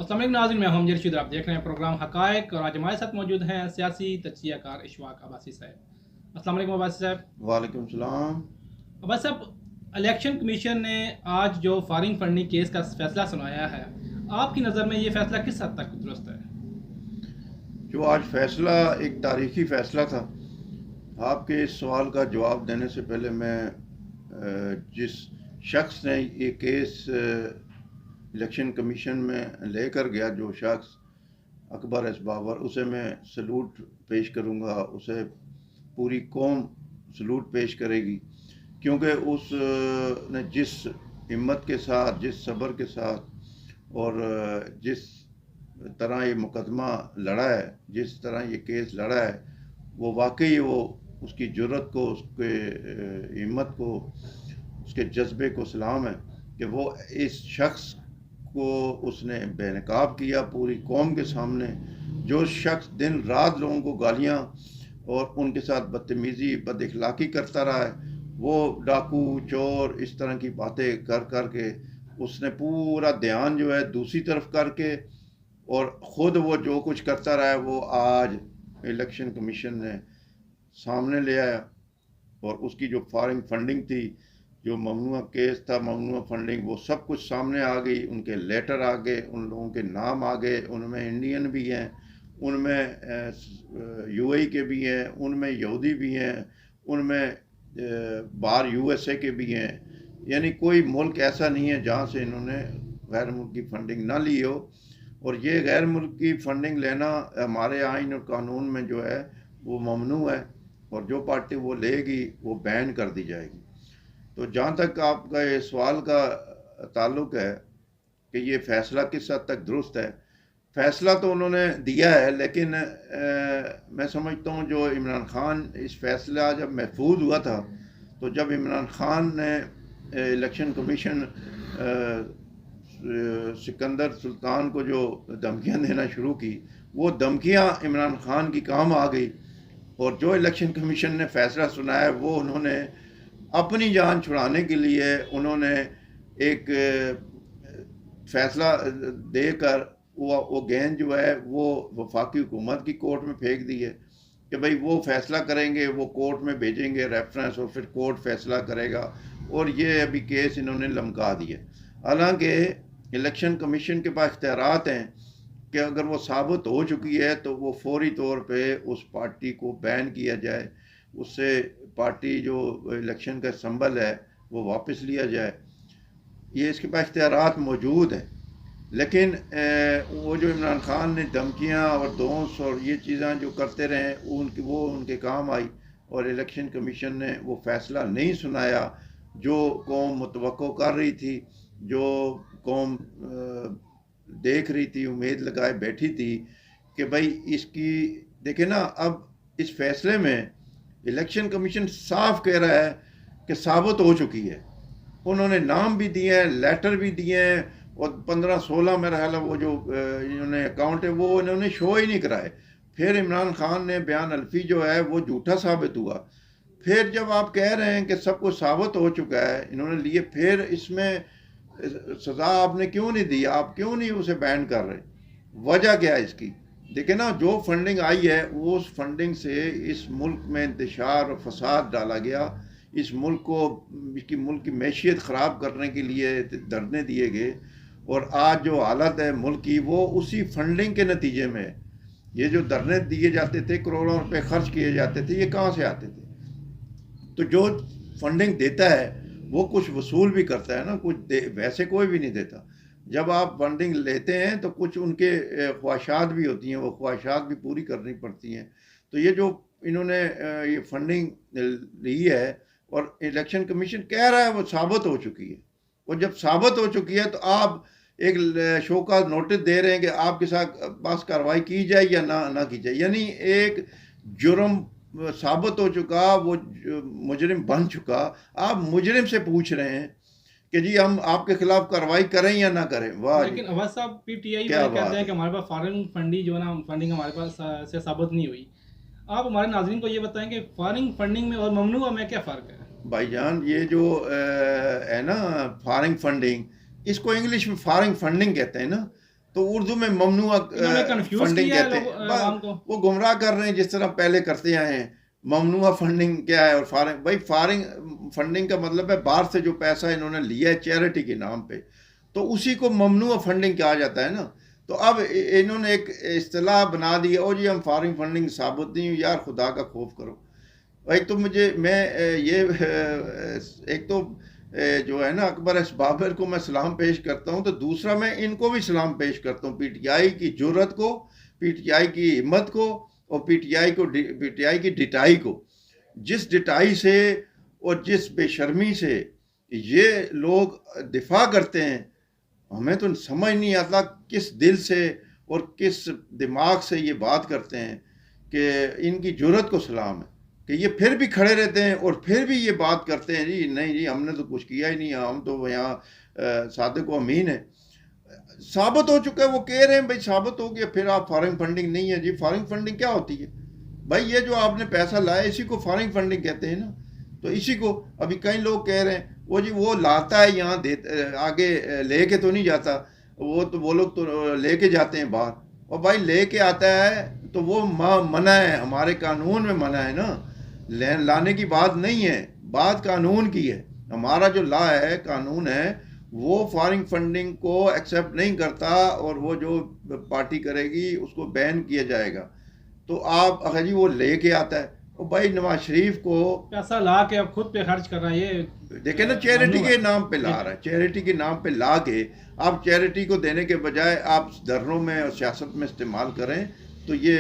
السلام علیکم ناظرین، میں ہوں رشید، آپ دیکھ رہے ہیں پروگرام حقائق، اور آج ہمارے ساتھ موجود ہیں سیاسی تجزیہ کار اشفاق عباسی صاحب۔ السلام علیکم عباسی صاحب۔ وعلیکم السلام۔ عباسی صاحب، الیکشن کمیشن نے آج جو فارنگ فنڈنگ کیس کا فیصلہ سنایا ہے، آپ کی نظر میں یہ فیصلہ کس حد تک درست ہے؟ جو آج فیصلہ ایک تاریخی فیصلہ تھا، آپ کے اس سوال کا جواب دینے سے پہلے میں جس شخص نے یہ کیس الیکشن کمیشن میں لے کر گیا، جو شخص اکبر ایس بابر، اسے میں سلوٹ پیش کروں گا، اسے پوری قوم سلوٹ پیش کرے گی، کیونکہ اس نے جس ہمت کے ساتھ، جس صبر کے ساتھ اور جس طرح یہ مقدمہ لڑا ہے، جس طرح یہ کیس لڑا ہے، وہ واقعی وہ اس کی جرت کو، اس کے ہمت کو، اس کے جذبے کو سلام ہے کہ وہ اس شخص کو اس نے بے نقاب کیا پوری قوم کے سامنے۔ جو شخص دن رات لوگوں کو گالیاں اور ان کے ساتھ بدتمیزی، بد اخلاقی کرتا رہا ہے، وہ ڈاکو، چور، اس طرح کی باتیں کر کے اس نے پورا دھیان جو ہے دوسری طرف کر کے، اور خود وہ جو کچھ کرتا رہا ہے وہ آج الیکشن کمیشن نے سامنے لے آیا۔ اور اس کی جو فارن فنڈنگ تھی، جو ممنوع کیس تھا، ممنوع فنڈنگ، وہ سب کچھ سامنے آ گئی، ان کے لیٹر آ گئے، ان لوگوں کے نام آ گئے، ان میں انڈین بھی ہیں، ان میں یو اے کے بھی ہیں، ان میں یہودی بھی ہیں، ان میں باہر یو ایس اے کے بھی ہیں، یعنی کوئی ملک ایسا نہیں ہے جہاں سے انہوں نے غیر ملکی فنڈنگ نہ لی ہو۔ اور یہ غیر ملکی فنڈنگ لینا ہمارے آئین اور قانون میں جو ہے وہ ممنوع ہے، اور جو پارٹی وہ لے گی وہ بین کر دی جائے گی۔ تو جہاں تک آپ کا یہ سوال کا تعلق ہے کہ یہ فیصلہ کس حد تک درست ہے، فیصلہ تو انہوں نے دیا ہے، لیکن میں سمجھتا ہوں جو عمران خان اس فیصلہ جب محفوظ ہوا تھا، تو جب عمران خان نے الیکشن کمیشن سکندر سلطان کو جو دھمکیاں دینا شروع کی، وہ دھمکیاں عمران خان کی کام آ گئی، اور جو الیکشن کمیشن نے فیصلہ سنایا وہ انہوں نے اپنی جان چھڑانے کے لیے انہوں نے ایک فیصلہ دے کر وہ گیند جو ہے وہ وفاقی حکومت کی کورٹ میں پھینک دی ہے کہ بھئی وہ فیصلہ کریں گے، وہ کورٹ میں بھیجیں گے ریفرنس، اور پھر کورٹ فیصلہ کرے گا، اور یہ ابھی کیس انہوں نے لمکا دیا۔ حالانکہ الیکشن کمیشن کے پاس اختیارات ہیں کہ اگر وہ ثابت ہو چکی ہے تو وہ فوری طور پہ اس پارٹی کو بین کیا جائے، اس سے پارٹی جو الیکشن کا سمبل ہے وہ واپس لیا جائے، یہ اس کے پاس اختیارات موجود ہیں۔ لیکن وہ جو عمران خان نے دھمکیاں اور دونس اور یہ چیزاں جو کرتے رہے، وہ ان کے کام آئی، اور الیکشن کمیشن نے وہ فیصلہ نہیں سنایا جو قوم متوقع کر رہی تھی، جو قوم دیکھ رہی تھی، امید لگائے بیٹھی تھی کہ بھائی اس کی دیکھیں نا۔ اب اس فیصلے میں الیکشن کمیشن صاف کہہ رہا ہے کہ ثابت ہو چکی ہے، انہوں نے نام بھی دیے ہیں، لیٹر بھی دیے ہیں، اور 15-16 میرا خیال ہے وہ جو انہوں نے اکاؤنٹ ہے وہ انہوں نے شو ہی نہیں کرائے۔ پھر عمران خان نے بیان الفی جو ہے وہ جھوٹا ثابت ہوا۔ پھر جب آپ کہہ رہے ہیں کہ سب کچھ ثابت ہو چکا ہے، انہوں نے لیے، پھر اس میں سزا آپ نے کیوں نہیں دی؟ آپ کیوں نہیں اسے بین کر رہے؟ وجہ کیا ہے اس کی؟ دیکھیں نا، جو فنڈنگ آئی ہے اس فنڈنگ سے اس ملک میں انتشار اور فساد ڈالا گیا، اس ملک کو، اس کی ملک کی معیشت خراب کرنے کے لیے دھرنے دیے گئے، اور آج جو حالت ہے ملک کی وہ اسی فنڈنگ کے نتیجے میں ہے۔ یہ جو دھرنے دیے جاتے تھے، کروڑوں روپے خرچ کیے جاتے تھے، یہ کہاں سے آتے تھے؟ تو جو فنڈنگ دیتا ہے وہ کچھ وصول بھی کرتا ہے نا، کچھ ویسے کوئی بھی نہیں دیتا۔ جب آپ فنڈنگ لیتے ہیں تو کچھ ان کے خواہشات بھی ہوتی ہیں، وہ خواہشات بھی پوری کرنی پڑتی ہیں۔ تو یہ جو انہوں نے یہ فنڈنگ لی ہے، اور الیکشن کمیشن کہہ رہا ہے وہ ثابت ہو چکی ہے، اور جب ثابت ہو چکی ہے تو آپ ایک شو کا نوٹس دے رہے ہیں کہ آپ کے ساتھ پاس کارروائی کی جائے یا نہ کی جائے، یعنی ایک جرم ثابت ہو چکا، وہ مجرم بن چکا، آپ مجرم سے پوچھ رہے ہیں کہ جی ہم آپ کے خلاف کارروائی کریں یا نہ کریں۔ واہ جی، لیکن عباس صاحب، پی ٹی آئی کیا والے کہتے بات ہیں کہ ہے! ہمارے پاس فارن فنڈنگ جو ہے نا، فنڈنگ ہمارے پاس سے ثابت نہیں ہوئی۔ آپ ہمارے ناظرین کو یہ بتائیں کہ فارن فنڈنگ میں اور ممنوعہ میں کیا فرق ہے؟ بھائی جان، یہ جو ہے نا فارن فنڈنگ، اس کو انگلش میں فارن فنڈنگ کہتے ہیں نا۔ تو اردو میں ممنوع انہوں نے کنفیوز فنڈنگ کیا ہے کہتے ہیں. عوام کو. وہ گمراہ کر رہے ہیں جس طرح پہلے کرتے آئے ہیں. ممنوع فنڈنگ کیا ہے اور فارغ بھائی فنڈنگ کا مطلب ہے باہر سے جو پیسہ انہوں نے لیا ہے چیریٹی کے نام پہ تو اسی کو ممنوع فنڈنگ کہا جاتا ہے نا. تو اب انہوں نے ایک اصطلاح بنا دی او جی ہم فارغ فنڈنگ ثابت نہیں ہوں. یار خدا کا خوف کرو. ایک تو ایک تو جو ہے نا اکبر ایس بابر کو میں سلام پیش کرتا ہوں تو دوسرا میں ان کو بھی سلام پیش کرتا ہوں, پی ٹی آئی کی جرأت کو, پی ٹی آئی کی ہمت کو اور پی ٹی آئی کی ڈٹائی کو. جس ڈٹائی سے اور جس بے شرمی سے یہ لوگ دفاع کرتے ہیں ہمیں تو سمجھ نہیں آتا کس دل سے اور کس دماغ سے یہ بات کرتے ہیں کہ ان کی جرأت کو سلام ہے کہ یہ پھر بھی کھڑے رہتے ہیں اور پھر بھی یہ بات کرتے ہیں جی نہیں جی ہم نے تو کچھ کیا ہی نہیں, ہم تو یہاں صادق و امین ہیں. ثابت ہو چکا ہے, وہ کہہ رہے ہیں بھائی ثابت ہو گیا پھر آپ فارغ فنڈنگ نہیں ہے. جی فارغ فنڈنگ کیا ہوتی ہے بھائی؟ یہ جو آپ نے پیسہ لایا اسی کو فارغ فنڈنگ کہتے ہیں نا. تو اسی کو ابھی کئی لوگ کہہ رہے ہیں وہ جی وہ لاتا ہے یہاں آگے لے کے تو نہیں جاتا, وہ لوگ تو لے کے جاتے ہیں باہر. اور بھائی لے کے آتا ہے تو وہ منع ہے, ہمارے قانون میں منع ہے نا. لانے کی بات نہیں ہے, بات قانون کی ہے. ہمارا جو لا ہے قانون ہے وہ فارغ فنڈنگ کو ایکسیپٹ نہیں کرتا اور وہ جو پارٹی کرے گی اس کو بین کیا جائے گا. تو آپ اگر جی وہ لے کے آتا ہے اور بھائی نواز شریف کو پیسہ لا کے اب خود پہ خرچ کر رہا ہے, یہ دیکھیں نا چیریٹی کے نام پہ لا رہا ہے. چیریٹی کے نام پہ لا کے آپ چیریٹی کو دینے کے بجائے آپ دھرنوں میں اور سیاست میں استعمال کریں تو یہ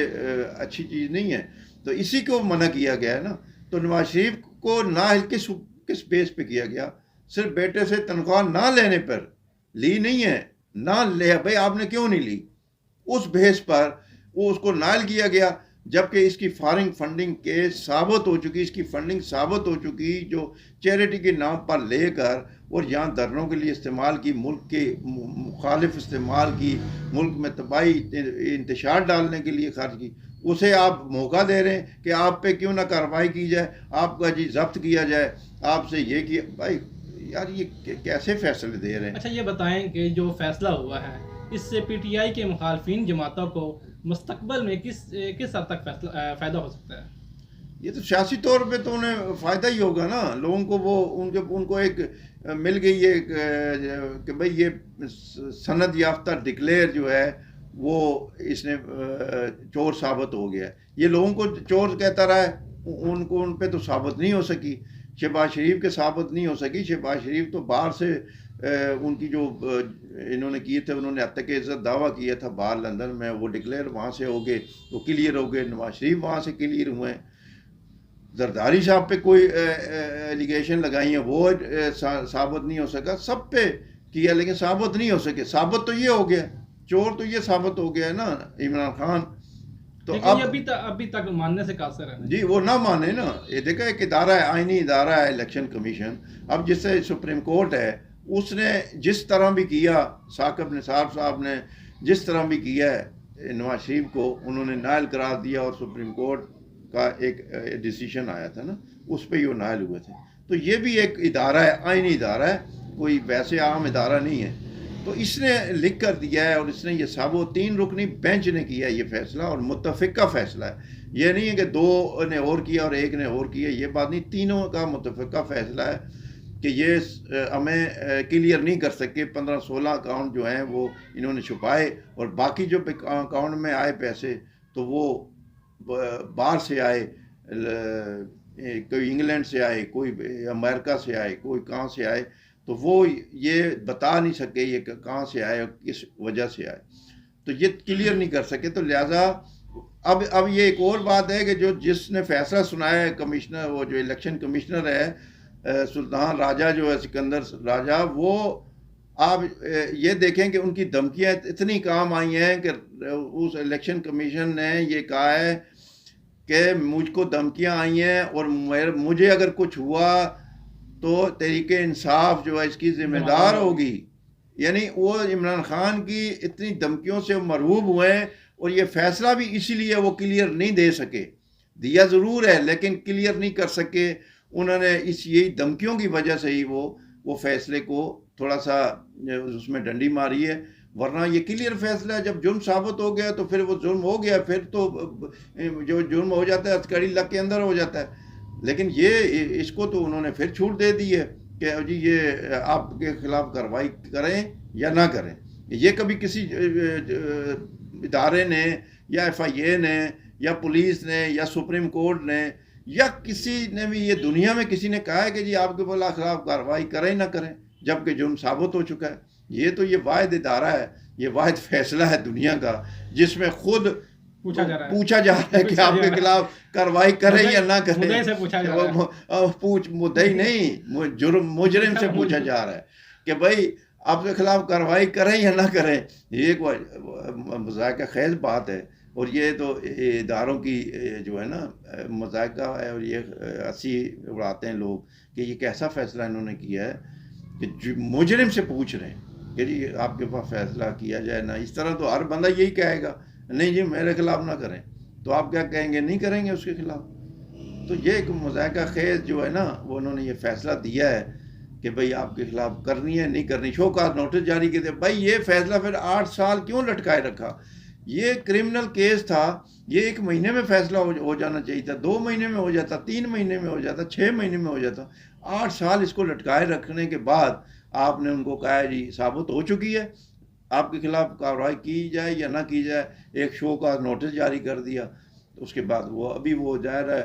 اچھی چیز نہیں ہے. تو اسی کو منع کیا گیا ہے نا. تو نواز شریف کو نہ کس بیس پہ کیا گیا؟ صرف بیٹے سے تنخواہ نہ لینے پر لی نہیں ہے, نہ لے بھائی آپ نے کیوں نہیں لی, اس بیس پر وہ اس کو نائل کیا گیا. جبکہ اس کی فارغ فنڈنگ کے ثابت ہو چکی, اس کی فنڈنگ ثابت ہو چکی جو چیریٹی کے نام پر لے کر اور یہاں دھرنوں کے لیے استعمال کی, ملک کے مخالف استعمال کی, ملک میں تباہی انتشار ڈالنے کے لیے خرچ کی. اسے آپ موقع دے رہے ہیں کہ آپ پہ کیوں نہ کارروائی کی جائے, آپ کا جی ضبط کیا جائے, آپ سے یہ کیا. بھائی یار یہ کیسے فیصلے دے رہے ہیں؟ اچھا یہ بتائیں کہ جو فیصلہ ہوا ہے اس سے پی ٹی آئی کے مخالفین جماعتوں کو مستقبل میں کس حد تک فائدہ ہو سکتا ہے؟ یہ تو سیاسی طور پہ تو انہیں فائدہ ہی ہوگا نا. لوگوں کو وہ ان کو ایک مل گئی ہے کہ بھئی یہ سند یافتہ ڈکلیئر جو ہے وہ اس نے چور ثابت ہو گیا ہے. یہ لوگوں کو چور کہتا رہا ہے, ان پہ تو ثابت نہیں ہو سکی. شہباز شریف کے ثابت نہیں ہو سکی. شہباز شریف تو باہر سے ان کی جو انہوں نے کیے تھے, انہوں نے حتیٰ کہ عزت دعویٰ کیا تھا باہر لندن میں, وہ ڈکلیئر وہاں سے ہو گئے, وہ کلیئر ہو گئے. نواز شریف وہاں سے کلیئر ہوئے ہیں. زرداری صاحب پہ کوئی ایلیگیشن لگائی ہیں وہ ثابت نہیں ہو سکا. سب پہ کیا لیکن ثابت نہیں ہو سکے. ثابت تو یہ ہو گیا, چور تو یہ ثابت ہو گیا ہے نا عمران خان. تو اب ابھی تک ماننے سے قاصر ہے جی, وہ نہ مانے نا. یہ دیکھا ایک ادارہ ہے, آئینی ادارہ ہے الیکشن کمیشن. اب جس سے سپریم کورٹ ہے اس نے جس طرح بھی کیا, ثاقب نثار صاحب نے جس طرح بھی کیا ہے نواز شریف کو انہوں نے نائل قرار دیا, اور سپریم کورٹ کا ایک ڈیسیشن آیا تھا نا اس پہ یہ نائل ہوئے تھے. تو یہ بھی ایک ادارہ ہے, آئینی ادارہ ہے, کوئی ویسے عام ادارہ نہیں ہے. تو اس نے لکھ کر دیا ہے اور اس نے یہ ثابت 3 رکنی بینچ نے کیا ہے یہ فیصلہ, اور متفقہ فیصلہ ہے. یہ نہیں ہے کہ 2 نے اور کیا اور 1 نے اور کیا, یہ بات نہیں. تینوں کا متفقہ فیصلہ ہے کہ یہ ہمیں کلیئر نہیں کر سکے. 15-16 اکاؤنٹ جو ہیں وہ انہوں نے چھپائے, اور باقی جو اکاؤنٹ میں آئے پیسے تو وہ باہر سے آئے, کوئی انگلینڈ سے آئے, کوئی امریکہ سے آئے, کوئی کہاں سے آئے. تو وہ یہ بتا نہیں سکے یہ کہاں سے آئے اور کس وجہ سے آئے, تو یہ کلیئر نہیں کر سکے. تو لہٰذا اب یہ ایک اور بات ہے کہ جس نے فیصلہ سنایا ہے کمشنر, وہ جو الیکشن کمشنر ہے سلطان راجہ جو ہے, سکندر راجہ, وہ آپ یہ دیکھیں کہ ان کی دھمکیاں اتنی کام آئی ہیں کہ اس الیکشن کمیشن نے یہ کہا ہے کہ مجھ کو دھمکیاں آئی ہیں اور مجھے اگر کچھ ہوا تو تحریک انصاف جو ہے اس کی ذمہ دار ہوگی. یعنی وہ عمران خان کی اتنی دھمکیوں سے مرعوب ہوئے ہیں, اور یہ فیصلہ بھی اسی لیے وہ کلیئر نہیں دے سکے. دیا ضرور ہے لیکن کلیئر نہیں کر سکے. انہوں نے یہی دھمکیوں کی وجہ سے ہی وہ فیصلے کو تھوڑا سا اس میں ڈنڈی ماری ہے. ورنہ یہ کلیئر فیصلہ ہے. جب جرم ثابت ہو گیا تو پھر وہ جرم ہو گیا, پھر تو جو جرم ہو جاتا ہے ہتھکڑی لگ کے اندر ہو جاتا ہے. لیکن یہ اس کو تو انہوں نے پھر چھوٹ دے دی ہے کہ جی یہ آپ کے خلاف کارروائی کریں یا نہ کریں. یہ کبھی کسی ادارے نے یا ایف آئی اے نے یا پولیس نے یا سپریم کورٹ نے یا کسی نے بھی یہ دنیا میں کسی نے کہا ہے کہ جی آپ کے خلاف کارروائی کریں نہ کریں جبکہ جرم ثابت ہو چکا ہے. یہ تو یہ واحد ادارہ ہے, یہ واحد فیصلہ ہے دنیا کا جس میں خود پوچھا جا رہا ہے کہ آپ کے خلاف کارروائی کریں یا نہ کریں. مدعی نہیں, مجرم سے پوچھا جا رہا ہے کہ بھائی آپ کے خلاف کارروائی کریں یا نہ کریں. یہ ایک مذائقہ خیز بات ہے, اور یہ تو اداروں کی جو ہے نا مذائقہ ہے, اور یہ ہنسی اڑاتے ہیں لوگ کہ یہ کیسا فیصلہ انہوں نے کیا ہے کہ مجرم سے پوچھ رہے ہیں کہ جی آپ کے پاس فیصلہ کیا جائے نا. اس طرح تو ہر بندہ یہی کہے گا نہیں جی میرے خلاف نہ کریں, تو آپ کیا کہیں گے, نہیں کریں گے اس کے خلاف. تو یہ ایک مذائقہ خیز جو ہے نا وہ انہوں نے یہ فیصلہ دیا ہے کہ بھئی آپ کے خلاف کرنی ہے نہیں کرنی. شو کاز نوٹس جاری کیے تھے. بھائی یہ فیصلہ پھر 8 سال کیوں لٹکائے رکھا؟ یہ کرمنل کیس تھا, یہ 1 مہینے میں فیصلہ ہو جانا چاہیے تھا, 2 مہینے میں ہو جاتا, 3 مہینے میں ہو جاتا, 6 مہینے میں ہو جاتا. 8 سال اس کو لٹکائے رکھنے کے بعد آپ نے ان کو کہا ہے جی ثابت ہو چکی ہے, آپ کے خلاف کارروائی کی جائے یا نہ کی جائے. ایک شو کا نوٹس جاری کر دیا. اس کے بعد وہ ابھی وہ ظاہر ہے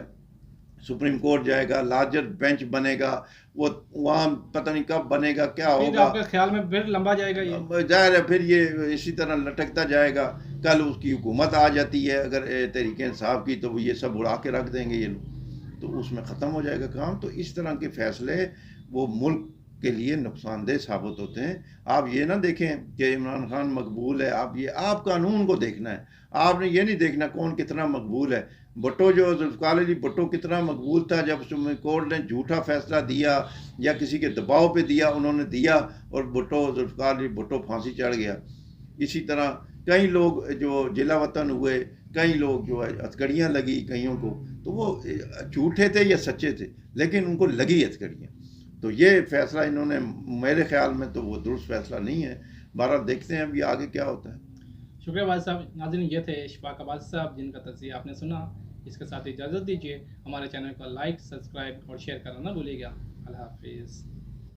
سپریم کورٹ جائے گا, لارجر بینچ بنے گا, وہ وہاں پتہ نہیں کب بنے گا, کیا ہوگا. آپ کے خیال میں پھر لمبا جائے گا یہ ظاہر ہے, پھر یہ اسی طرح لٹکتا جائے گا. کل اس کی حکومت آ جاتی ہے اگر تحریک انصاف کی, تو وہ یہ سب اڑا کے رکھ دیں گے یہ لوگ, تو اس میں ختم ہو جائے گا کام. تو اس طرح کے فیصلے وہ ملک کے لیے نقصان دہ ثابت ہوتے ہیں. آپ یہ نہ دیکھیں کہ عمران خان مقبول ہے, آپ قانون کو دیکھنا ہے. آپ نے یہ نہیں دیکھنا کون کتنا مقبول ہے. بھٹو جو ذوالفقار علی بھٹو کتنا مقبول تھا, جب سپریم کورٹ نے جھوٹا فیصلہ دیا یا کسی کے دباؤ پہ دیا, انہوں نے دیا اور ذوالفقار علی بھٹو پھانسی چڑھ گیا. اسی طرح کئی لوگ جو جلا وطن ہوئے, کئی لوگ جو ہے ہتھکڑیاں لگی کئیوں کو, تو وہ جھوٹے تھے یا سچے تھے لیکن ان کو لگی ہتھکڑیاں. تو یہ فیصلہ انہوں نے میرے خیال میں تو وہ درست فیصلہ نہیں ہے. بہرحال دیکھتے ہیں ابھی آگے کیا ہوتا ہے. شکریہ واجد صاحب. ناظرین یہ تھے اشفاق عباسی صاحب جن کا تجزیہ آپ نے سنا. اس کے ساتھ اجازت دیجیے, ہمارے چینل کو لائک, سبسکرائب اور شیئر کرنا نہ بھولیے گا. اللہ حافظ.